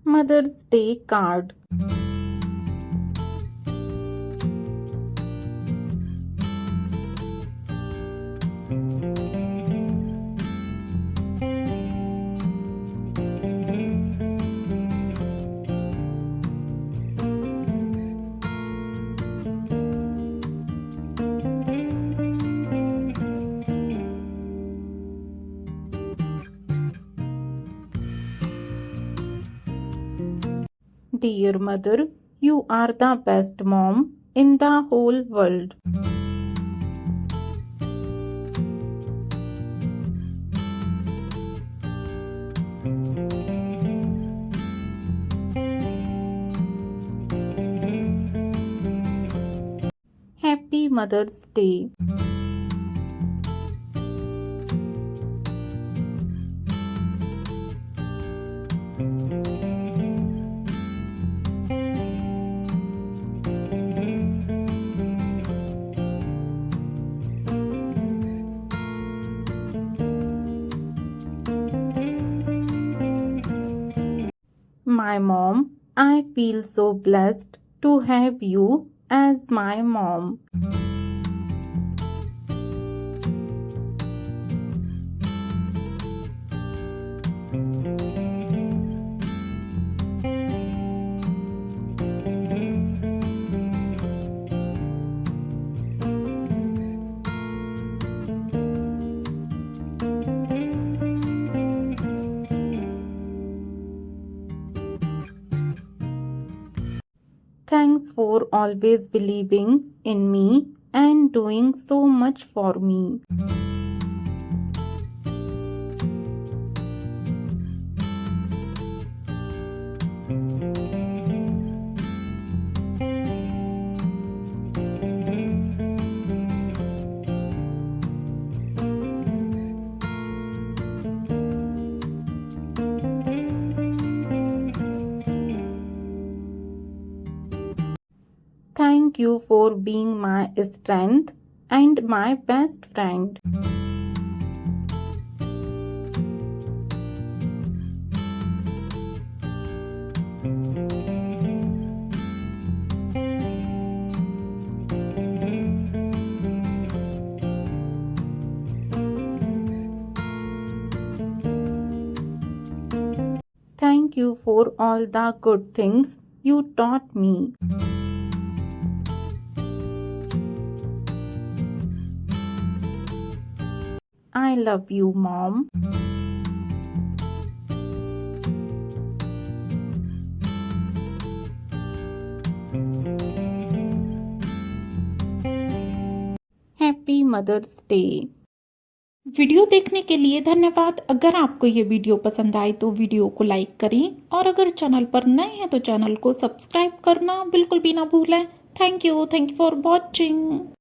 Mother's Day card. Dear mother, you are the best mom in the whole world. Happy Mother's Day. My mom, I feel so blessed to have you as my mom. Thanks for always believing in me and doing so much for me. Thank you for being my strength and my best friend. Thank you for all the good things you taught me. I love you, Mom. Happy mother's day. Video देखने के लिए धन्यवाद। अगर आपको ये video पसंद आए तो वीडियो को लाइक करें और अगर चैनल पर नए हैं तो चैनल को सब्सक्राइब करना बिल्कुल भी ना भूलें। Thank you for watching.